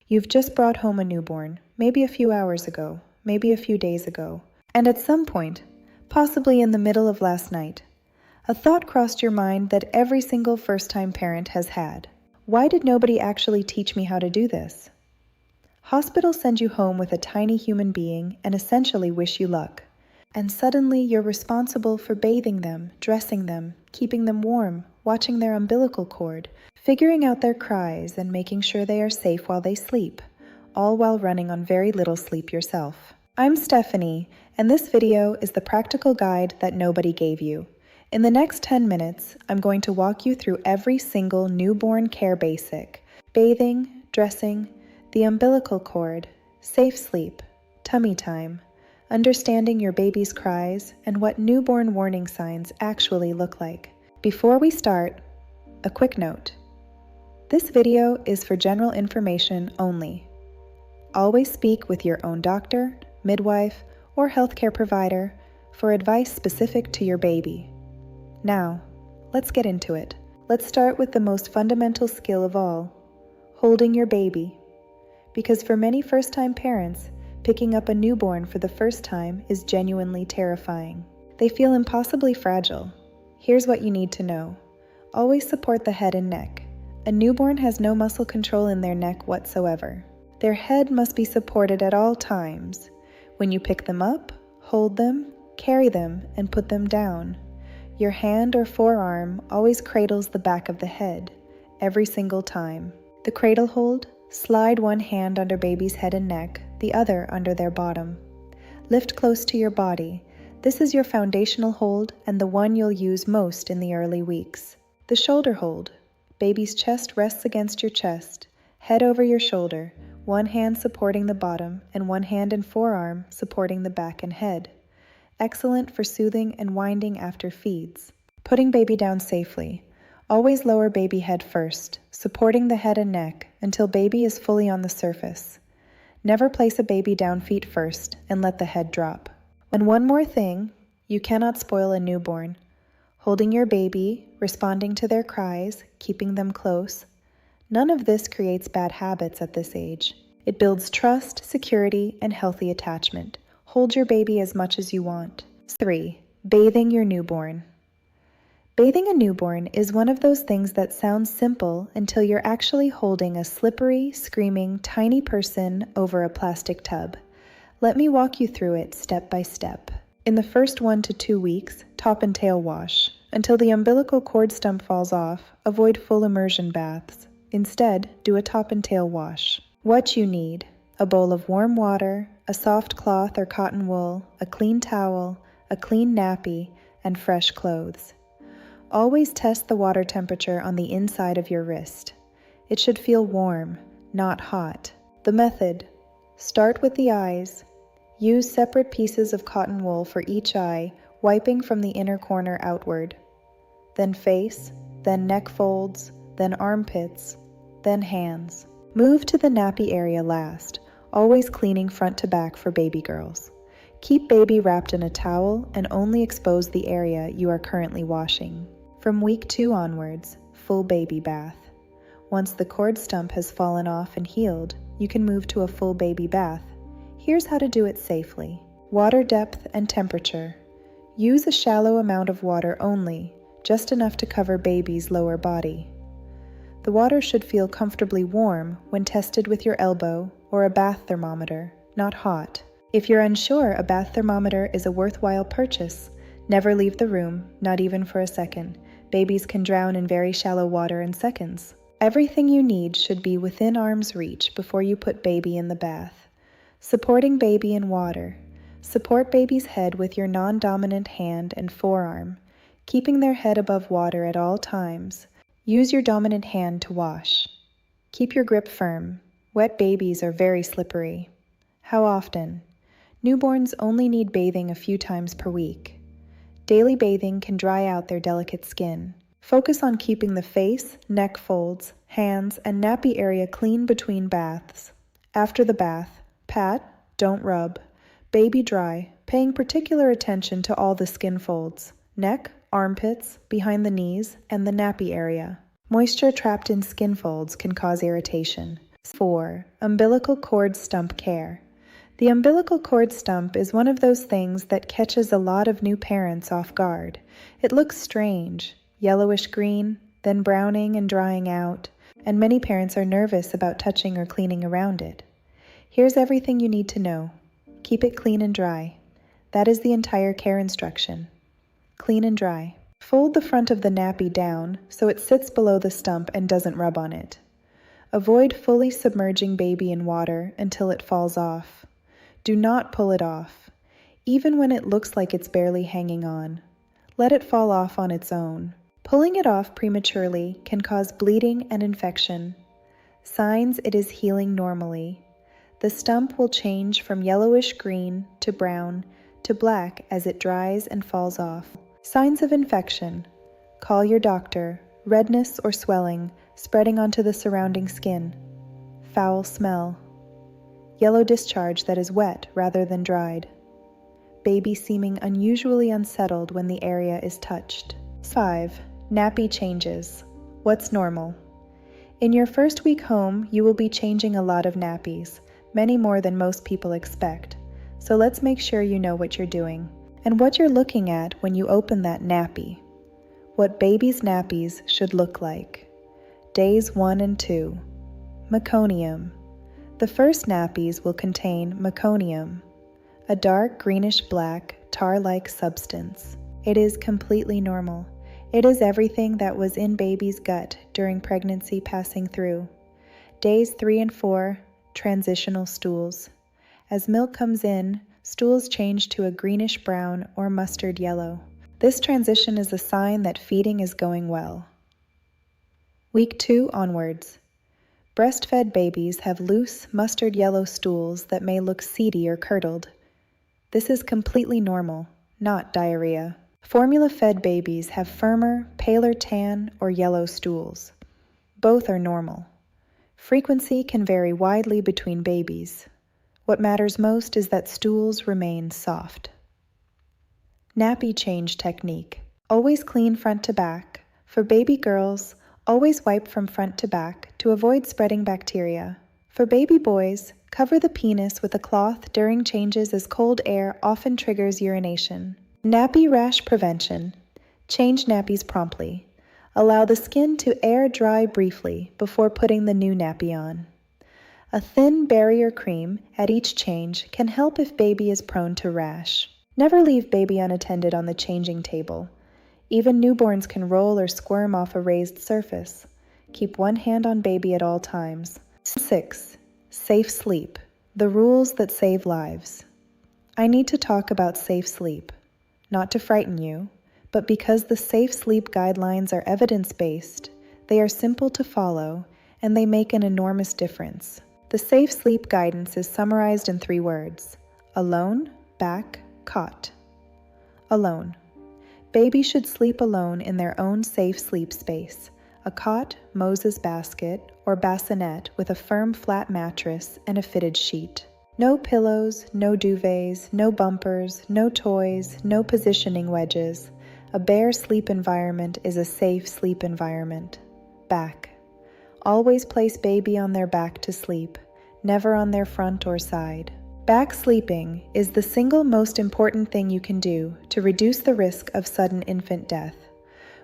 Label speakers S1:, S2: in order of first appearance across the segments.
S1: You've just brought home a newborn, maybe a few hours ago, maybe a few days ago, and at some point, possibly in the middle of last night, a thought crossed your mind that every single first-time parent has had. Why did nobody actually teach me how to do this? Hospitals send you home with a tiny human being and essentially wish you luck. And suddenly you're responsible for bathing them, dressing them, keeping them warm, watching their umbilical cord, figuring out their cries, and making sure they are safe while they sleep, all while running on very little sleep yourself. I'm Stephanie, and this video is the practical guide that nobody gave you. In the next 10 minutes, I'm going to walk you through every single newborn care basic: bathing, dressing, the umbilical cord, safe sleep, tummy time, understanding your baby's cries, and what newborn warning signs actually look like. Before we start, a quick note. This video is for general information only. Always speak with your own doctor, midwife, or healthcare provider for advice specific to your baby. Now, let's get into it. Let's start with the most fundamental skill of all, holding your baby. Because for many first-time parents, picking up a newborn for the first time is genuinely terrifying. They feel impossibly fragile. Here's what you need to know. Always support the head and neck. A newborn has no muscle control in their neck whatsoever. Their head must be supported at all times. When you pick them up, hold them, carry them, and put them down. Your hand or forearm always cradles the back of the head, every single time. The cradle hold: slide one hand under baby's head and neck, the other under their bottom. Lift close to your body. This is your foundational hold and the one you'll use most in the early weeks. The shoulder hold. Baby's chest rests against your chest, head over your shoulder, one hand supporting the bottom and one hand and forearm supporting the back and head. Excellent for soothing and winding after feeds. Putting baby down safely. Always lower baby head first, supporting the head and neck until baby is fully on the surface. Never place a baby down feet first and let the head drop. And one more thing, you cannot spoil a newborn. Holding your baby, responding to their cries, keeping them close. None of this creates bad habits at this age. It builds trust, security, and healthy attachment. Hold your baby as much as you want. 3. Bathing your newborn. Bathing a newborn is one of those things that sounds simple until you're actually holding a slippery, screaming, tiny person over a plastic tub. Let me walk you through it step by step. In the first 1 to 2 weeks, top and tail wash. Until the umbilical cord stump falls off, avoid full immersion baths. Instead, do a top and tail wash. What you need: a bowl of warm water, a soft cloth or cotton wool, a clean towel, a clean nappy, and fresh clothes. Always test the water temperature on the inside of your wrist. It should feel warm, not hot. The method: start with the eyes. Use separate pieces of cotton wool for each eye, wiping from the inner corner outward. Then face, then neck folds, then armpits, then hands. Move to the nappy area last, always cleaning front to back for baby girls. Keep baby wrapped in a towel and only expose the area you are currently washing. From week 2 onwards, full baby bath. Once the cord stump has fallen off and healed, you can move to a full baby bath. Here's how to do it safely. Water depth and temperature. Use a shallow amount of water only, just enough to cover baby's lower body. The water should feel comfortably warm when tested with your elbow or a bath thermometer, not hot. If you're unsure, a bath thermometer is a worthwhile purchase. Never leave the room, not even for a second. Babies can drown in very shallow water in seconds. Everything you need should be within arm's reach before you put baby in the bath. Supporting baby in water. Support baby's head with your non-dominant hand and forearm, keeping their head above water at all times. Use your dominant hand to wash. Keep your grip firm. Wet babies are very slippery. How often? Newborns only need bathing a few times per week. Daily bathing can dry out their delicate skin. Focus on keeping the face, neck folds, hands, and nappy area clean between baths. After the bath, pat, don't rub. Baby dry, paying particular attention to all the skin folds, neck, armpits, behind the knees, and the nappy area. Moisture trapped in skin folds can cause irritation. 4. Umbilical cord stump care. The umbilical cord stump is one of those things that catches a lot of new parents off guard. It looks strange, yellowish green, then browning and drying out, and many parents are nervous about touching or cleaning around it. Here's everything you need to know. Keep it clean and dry. That is the entire care instruction. Clean and dry. Fold the front of the nappy down so it sits below the stump and doesn't rub on it. Avoid fully submerging baby in water until it falls off. Do not pull it off, even when it looks like it's barely hanging on. Let it fall off on its own. Pulling it off prematurely can cause bleeding and infection. Signs it is healing normally. The stump will change from yellowish green to brown to black as it dries and falls off. Signs of infection. Call your doctor. Redness or swelling spreading onto the surrounding skin. Foul smell. Yellow discharge that is wet rather than dried. Baby seeming unusually unsettled when the area is touched. 5. Nappy changes. What's normal? In your first week home, you will be changing a lot of nappies, many more than most people expect. So let's make sure you know what you're doing and what you're looking at when you open that nappy. What baby's nappies should look like. Days 1 and 2. Meconium. The first nappies will contain meconium, a dark greenish-black, tar-like substance. It is completely normal. It is everything that was in baby's gut during pregnancy passing through. Days 3 and 4, transitional stools. As milk comes in, stools change to a greenish-brown or mustard yellow. This transition is a sign that feeding is going well. Week 2 onwards. Breastfed babies have loose, mustard yellow stools that may look seedy or curdled. This is completely normal, not diarrhea. Formula-fed babies have firmer, paler tan or yellow stools. Both are normal. Frequency can vary widely between babies. What matters most is that stools remain soft. Nappy change technique. Always clean front to back. For baby girls, always wipe from front to back to avoid spreading bacteria. For baby boys, cover the penis with a cloth during changes as cold air often triggers urination. Nappy rash prevention. Change nappies promptly. Allow the skin to air dry briefly before putting the new nappy on. A thin barrier cream at each change can help if baby is prone to rash. Never leave baby unattended on the changing table. Even newborns can roll or squirm off a raised surface. Keep one hand on baby at all times. 6. Safe sleep. The rules that save lives. I need to talk about safe sleep. Not to frighten you, but because the safe sleep guidelines are evidence-based, they are simple to follow, and they make an enormous difference. The safe sleep guidance is summarized in 3 words: alone, back, cot. Alone. Baby should sleep alone in their own safe sleep space, a cot, Moses basket, or bassinet with a firm flat mattress and a fitted sheet. No pillows, no duvets, no bumpers, no toys, no positioning wedges. A bare sleep environment is a safe sleep environment. Back. Always place baby on their back to sleep, never on their front or side. Back sleeping is the single most important thing you can do to reduce the risk of sudden infant death.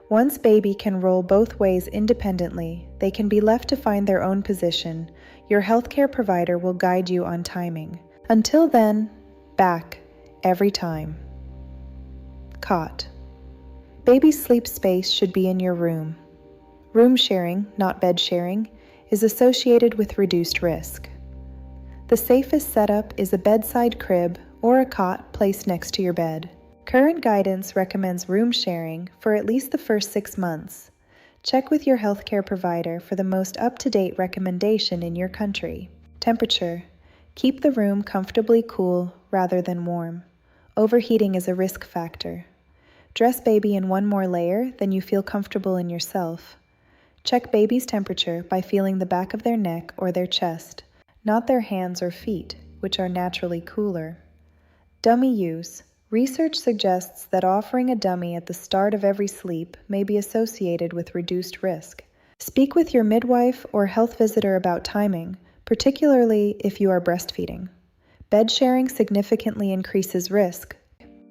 S1: Once baby can roll both ways independently, they can be left to find their own position. Your healthcare provider will guide you on timing. Until then, back, every time. Cot. Baby's sleep space should be in your room. Room sharing, not bed sharing, is associated with reduced risk. The safest setup is a bedside crib or a cot placed next to your bed. Current guidance recommends room sharing for at least the first 6 months. Check with your healthcare provider for the most up-to-date recommendation in your country. Temperature. Keep the room comfortably cool rather than warm. Overheating is a risk factor. Dress baby in one more layer than you feel comfortable in yourself. Check baby's temperature by feeling the back of their neck or their chest, not their hands or feet, which are naturally cooler. Dummy use. Research suggests that offering a dummy at the start of every sleep may be associated with reduced risk. Speak with your midwife or health visitor about timing, particularly if you are breastfeeding. Bed sharing significantly increases risk.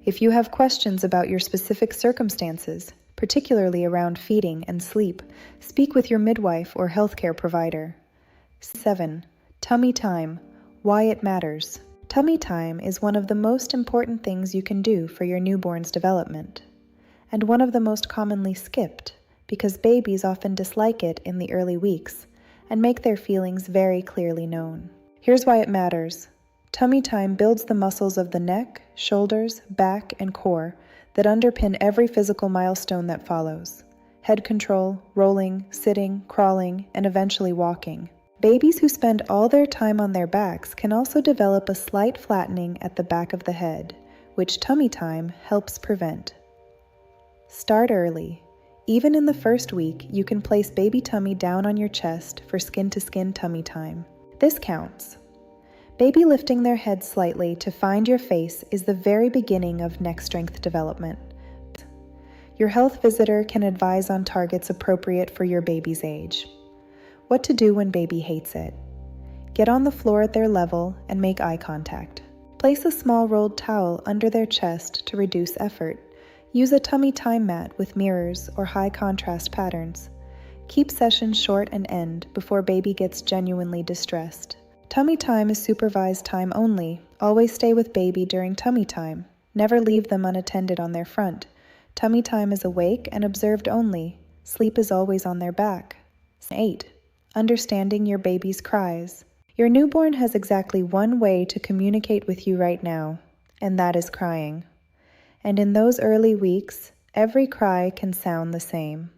S1: If you have questions about your specific circumstances, particularly around feeding and sleep, speak with your midwife or healthcare provider. 7. Tummy time. Why it matters. Tummy time is one of the most important things you can do for your newborn's development, and one of the most commonly skipped, because babies often dislike it in the early weeks and make their feelings very clearly known. Here's why it matters. Tummy time builds the muscles of the neck, shoulders, back, and core that underpin every physical milestone that follows: head control, rolling, sitting, crawling, and eventually walking. Babies who spend all their time on their backs can also develop a slight flattening at the back of the head, which tummy time helps prevent. Start early. Even in the first week, you can place baby tummy down on your chest for skin-to-skin tummy time. This counts. Baby lifting their head slightly to find your face is the very beginning of neck strength development. Your health visitor can advise on targets appropriate for your baby's age. What to do when baby hates it. Get on the floor at their level and make eye contact. Place a small rolled towel under their chest to reduce effort. Use a tummy time mat with mirrors or high contrast patterns. Keep sessions short and end before baby gets genuinely distressed. Tummy time is supervised time only. Always stay with baby during tummy time. Never leave them unattended on their front. Tummy time is awake and observed only. Sleep is always on their back. 8. Understanding your baby's cries. Your newborn has exactly one way to communicate with you right now, and that is crying. And in those early weeks, every cry can sound the same: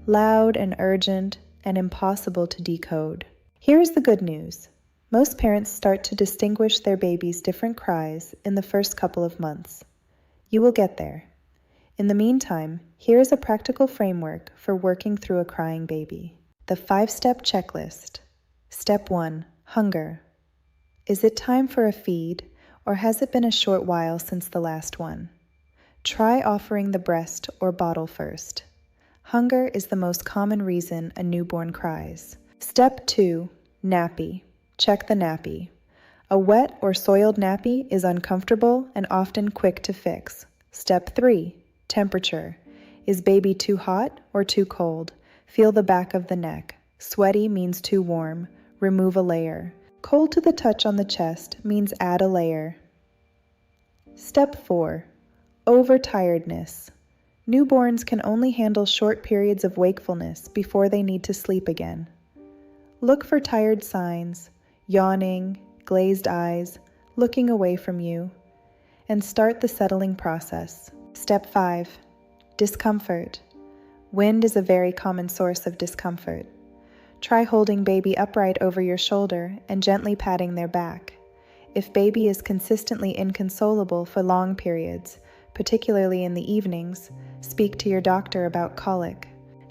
S1: loud and urgent and impossible to decode. Here's the good news. Most parents start to distinguish their baby's different cries in the first couple of months. You will get there. In the meantime, here is a practical framework for working through a crying baby. The 5-step checklist. Step 1. Hunger. Is it time for a feed, or has it been a short while since the last one? Try offering the breast or bottle first. Hunger is the most common reason a newborn cries. Step 2. Nappy. Check the nappy. A wet or soiled nappy is uncomfortable and often quick to fix. Step 3. Temperature. Is baby too hot or too cold? Feel the back of the neck. Sweaty means too warm. Remove a layer. Cold to the touch on the chest means add a layer. Step 4. Overtiredness. Newborns can only handle short periods of wakefulness before they need to sleep again. Look for tired signs: yawning, glazed eyes, looking away from you, and start the settling process. Step 5. Discomfort. Wind is a very common source of discomfort. Try holding baby upright over your shoulder and gently patting their back. If baby is consistently inconsolable for long periods, particularly in the evenings, speak to your doctor about colic.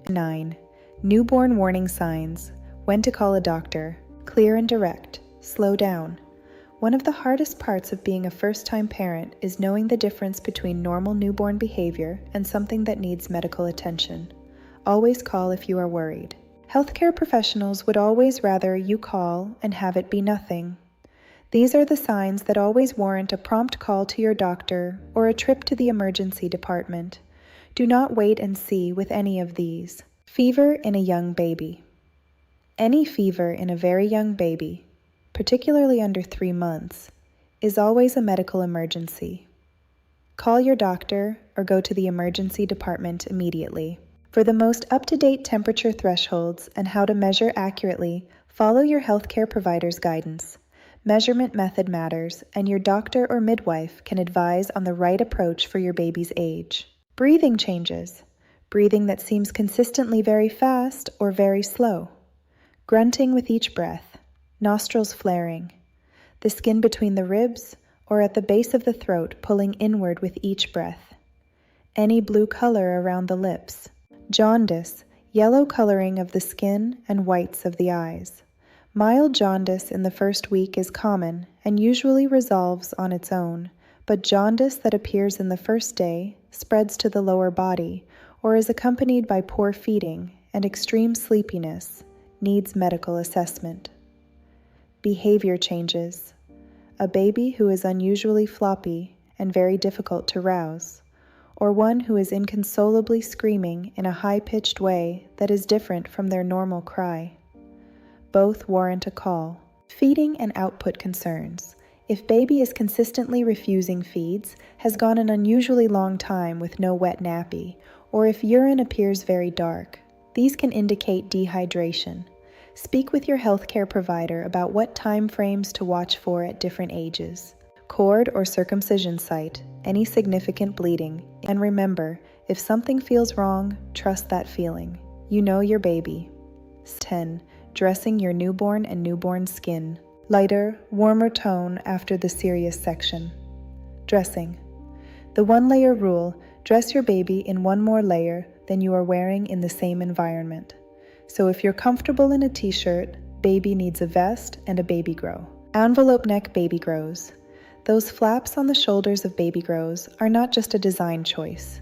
S1: 9. Newborn warning signs. When to call a doctor. Clear and direct. Slow down. One of the hardest parts of being a first-time parent is knowing the difference between normal newborn behavior and something that needs medical attention. Always call if you are worried. Healthcare professionals would always rather you call and have it be nothing. These are the signs that always warrant a prompt call to your doctor or a trip to the emergency department. Do not wait and see with any of these. Fever in a young baby. Any fever in a very young baby, particularly under 3 months, is always a medical emergency. Call your doctor or go to the emergency department immediately. For the most up-to-date temperature thresholds and how to measure accurately, follow your healthcare provider's guidance. Measurement method matters, and your doctor or midwife can advise on the right approach for your baby's age. Breathing changes. Breathing that seems consistently very fast or very slow. Grunting with each breath. Nostrils flaring. The skin between the ribs or at the base of the throat pulling inward with each breath. Any blue color around the lips. Jaundice, yellow coloring of the skin and whites of the eyes. Mild jaundice in the first week is common and usually resolves on its own, but jaundice that appears in the first day, spreads to the lower body, or is accompanied by poor feeding and extreme sleepiness, needs medical assessment. behavior changes. A baby who is unusually floppy and very difficult to rouse, or one who is inconsolably screaming in a high-pitched way that is different from their normal cry. Both warrant a call. Feeding and output concerns. If baby is consistently refusing feeds, has gone an unusually long time with no wet nappy, or if urine appears very dark, these can indicate dehydration. Speak with your healthcare provider about what time frames to watch for at different ages. Cord or circumcision site, any significant bleeding, and remember, if something feels wrong, trust that feeling. You know your baby. 10. Dressing your newborn and newborn skin. Lighter, warmer tone after the serious section. Dressing. The one-layer rule: dress your baby in one more layer than you are wearing in the same environment. So if you're comfortable in a t-shirt, baby needs a vest and a baby grow. Envelope neck baby grows. Those flaps on the shoulders of baby grows are not just a design choice.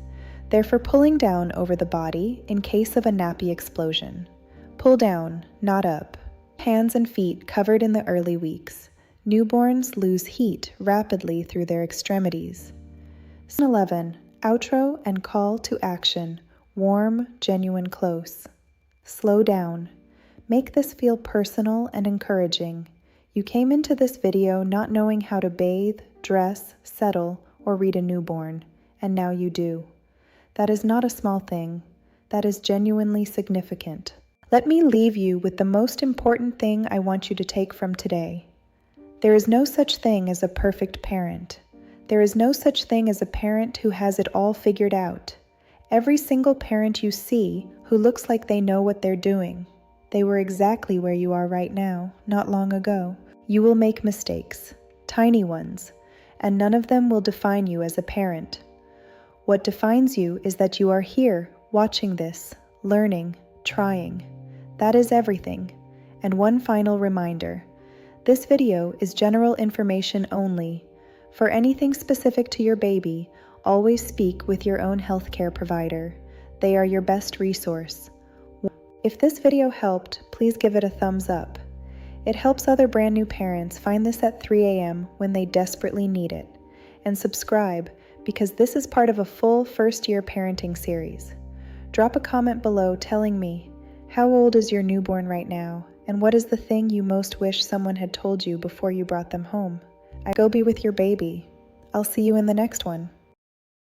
S1: They're for pulling down over the body in case of a nappy explosion. Pull down, not up. Hands and feet covered in the early weeks. Newborns lose heat rapidly through their extremities. 11. Outro and call to action. Warm, genuine close. Slow down. Make this feel personal and encouraging. You came into this video not knowing how to bathe, dress, settle, or read a newborn, and now you do. That is not a small thing. That is genuinely significant. Let me leave you with the most important thing I want you to take from today. There is no such thing as a perfect parent. There is no such thing as a parent who has it all figured out. Every single parent you see who looks like they know what they're doing. They were exactly where you are right now, not long ago. You will make mistakes, tiny ones, and none of them will define you as a parent. What defines you is that you are here, watching this, learning, trying. That is everything. And one final reminder. This video is general information only. For anything specific to your baby, always speak with your own healthcare provider. They are your best resource. If this video helped, please give it a thumbs up. It helps other brand new parents find this at 3 a.m. when they desperately need it. And subscribe, because this is part of a full first-year parenting series. Drop a comment below telling me, how old is your newborn right now, and what is the thing you most wish someone had told you before you brought them home? Go be with your baby. I'll see you in the next one.